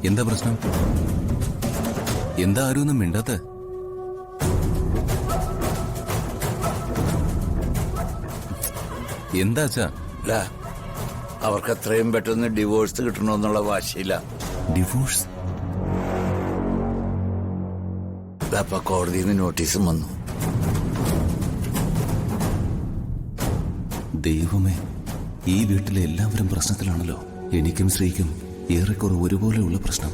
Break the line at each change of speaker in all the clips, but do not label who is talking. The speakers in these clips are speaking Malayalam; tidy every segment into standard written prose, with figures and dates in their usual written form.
എന്താ പ്രശ്നം? എന്താ ആരും ഒന്നും മിണ്ടാത്ത? എന്താ അച്ഛാ?
അവർക്ക് എത്രയും പെട്ടെന്ന് ഡിവോഴ്സ് കിട്ടണമെന്നുള്ള വാശിയില്ല.
ഡിവോഴ്സ്?
അപ്പൊ കോടതിയിൽ നിന്ന് നോട്ടീസും വന്നു.
ദൈവമേ, ഈ വീട്ടിലെ എല്ലാവരും പ്രശ്നത്തിലാണല്ലോ. എനിക്കും ശ്രീക്കും ഏറെക്കുറെ ഒരുപോലെയുള്ള പ്രശ്നം.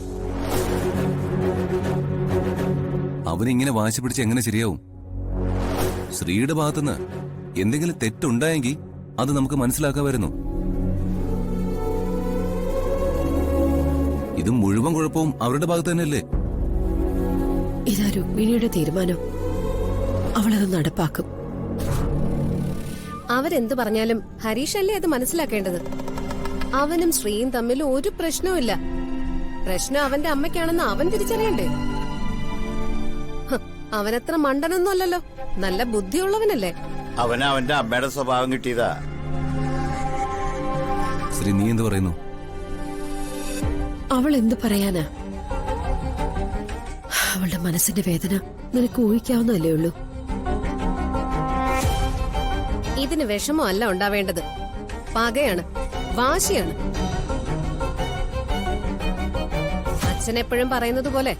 അവനിങ്ങനെ വാശി പിടിച്ച് എങ്ങനെ ശരിയാവും? ശ്രീയുടെ ഭാഗത്തുനിന്ന് എന്തെങ്കിലും തെറ്റുണ്ടായെങ്കിൽ അത് നമുക്ക് മനസ്സിലാക്കാമായിരുന്നു. ഇത് മുഴുവൻ കുഴപ്പവും അവരുടെ ഭാഗത്ത് തന്നെയല്ലേ?
ഇതാ രുക്മിണിയുടെ തീരുമാനം. അവളത് നടപ്പാക്കും.
അവരെന്ത് പറഞ്ഞാലും ഹരീഷല്ലേ അത് മനസ്സിലാക്കേണ്ടത്. അവനും ശ്രീയും തമ്മിൽ ഒരു പ്രശ്നവുമില്ല. പ്രശ്നം അവന്റെ അമ്മയ്ക്കാണെന്ന് അവൻ തിരിച്ചറിയണ്ടേ? അവനത്ര മണ്ടനൊന്നും അല്ലല്ലോ, നല്ല ബുദ്ധിയുള്ളവനല്ലേ.
അവന് അവന്റെ അമ്മയുടെ സ്വഭാവം കിട്ടിയതാ.
ശ്രീ, നീ എന്ത് പറയുന്നു?
അവൾ എന്ത് പറയാനാ? അവളുടെ മനസ്സിന്റെ വേദന നിനക്ക് ഊഹിക്കാവുന്നതല്ലേ ഉള്ളൂ.
ഇതിന് വിഷമമല്ല ഉണ്ടാവേണ്ടത്, പകയാണ്, വാശിയാണ്. അച്ഛനെപ്പോഴും പറയുന്നത് പോലെ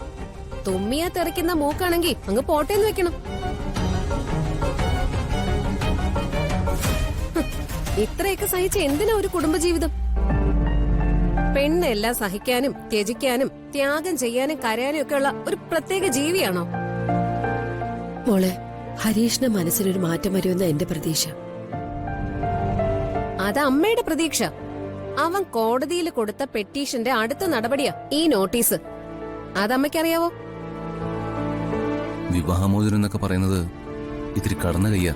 തുമ്മിയാ തെറിക്കുന്ന മൂക്കാണെങ്കിൽ അങ്ങ് പോട്ടേന്ന് വെക്കണം. ഇത്രയൊക്കെ സഹിച്ച എന്തിനാ ഒരു കുടുംബജീവിതം? പെണ്ണെല്ലാം സഹിക്കാനും ത്യജിക്കാനും ത്യാഗം ചെയ്യാനും കരയാനും ഒക്കെ ഉള്ള ഒരു പ്രത്യേക ജീവിയാണോ?
മോളെ, ഹരീഷിന്റെ മനസ്സിനൊരു മാറ്റം വരുമെന്ന എന്റെ പ്രതീക്ഷ.
അത് അമ്മയുടെ പ്രതീക്ഷ. അവൻ കോടതിയിൽ കൊടുത്ത പെറ്റീഷന്റെ അടുത്ത നടപടിയാ ഈ നോട്ടീസ്. അതമ്മയ്ക്കറിയാവോ?
വിവാഹമോചനം എന്നൊക്കെ പറയുന്നത് ഇത്തിരി കടന്ന കയ്യാ.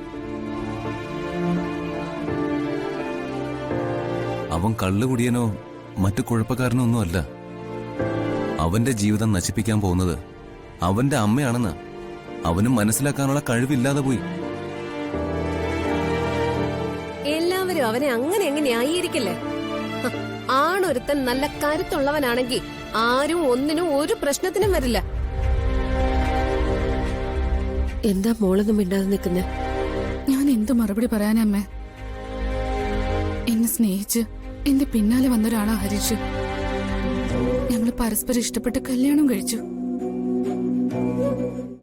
അവൻ കള്ളുകുടിയനോ മറ്റു കുഴപ്പക്കാരനോ ഒന്നുമല്ല. അവന്റെ ജീവിതം നശിപ്പിക്കാൻ പോകുന്നത് അവന്റെ അമ്മയാണെന്ന് അവനും മനസ്സിലാക്കാനുള്ള കഴിവില്ലാതെ പോയി.
എല്ലാവരും അവനെ അങ്ങനെ അങ്ങ് ന്യായീകരിക്കല്ലേ? ആണൊരുത്തൻ നല്ല കരുത്തുള്ളവനാണെങ്കിൽ ആരും ഒന്നിനും ഒരു പ്രശ്നത്തിനും വരില്ല.
എന്താ മോളൊന്നും മിണ്ടാതെ നിൽക്കുന്നേ?
ഞാൻ എന്ത് മറുപടി പറയാനമ്മേ? എന്നെ സ്നേഹിച്ച് എന്റെ പിന്നാലെ വന്നൊരാളാ ഹരീഷ്. ഞങ്ങൾ പരസ്പരം ഇഷ്ടപ്പെട്ട് കല്യാണം കഴിച്ചു.